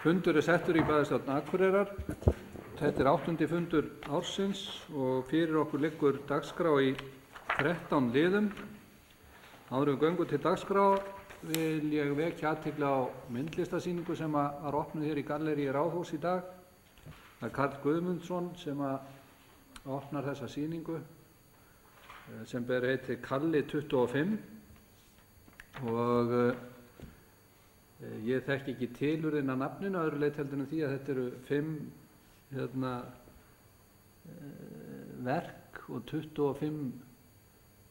Fundur settur í bæjarstjórn Akureyrar. Þetta 8. fundur ársins og fyrir okkur liggur dagskrá í 13 liðum. Áður en við göngum til dagskrá vil ég vekja athygli á myndlistasýningu sem var opnuð hér í Galleríi Ráðhúss í dag. Það Karl Guðmundsson sem opnar þessa sýningu sem ber heitið Kalli 25 og ég þekki ekki tilurinn að nafninu öðru leit heldur en því að þetta eru 5 verk og 25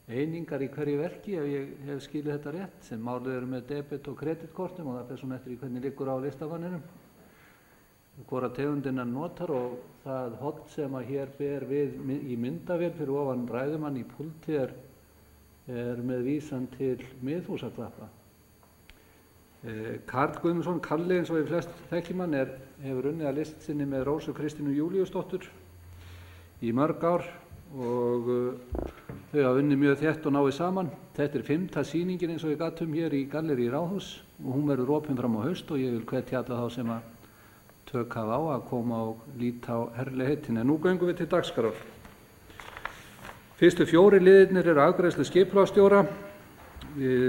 einingar í hverju verki ef ég hef skilið þetta rétt, sem málið eru með debet- og kreditkortum og það fer svona eftir í hvernig liggur á listamanninum hvora tegundina notar, og það horn sem hér ber við í myndavél fyrir ofan ræðumann í púlti er með vísan til Miðhúsaklappa. Karl Guðmundsson, Kalli eins og við flest þekkjum hann, hefur unnið að list sinni með Rósu Kristínu Júlíusdóttur í mörg ár og þau hafa unnið mjög þétt og náið saman. Þetta 5. sýningin eins og við gat hér í Galleríi Ráðhúss og hún verður opin fram á haust og ég vil hvetja alla þá sem að tök hafa á að koma og líta á herligheitin. En nú göngum við til dagskrár. Fyrstu 4 liðirnir eru afgreiðslu skipulagsstjóra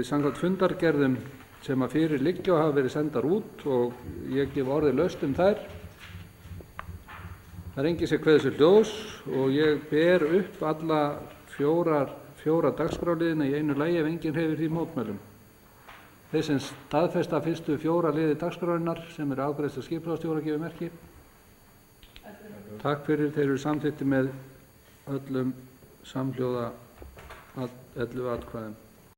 samkvæmt fundargerðum sem að fyrir liggja og hafa verið sendar út og ég gef orðið laust þær. Það enginn sem kveður sér hljóðs og ég ber upp alla 4 dagskráliðina í einu lagi ef enginn hreyfir því mótmælum. Þeir sem staðfesta fyrstu 4 liði dagskrárinnar sem eru afgreiðslu skipulagsstjóra gefur merki. Takk fyrir, þeir eru samþykktir með öllum samhljóða 11 atkvæðum.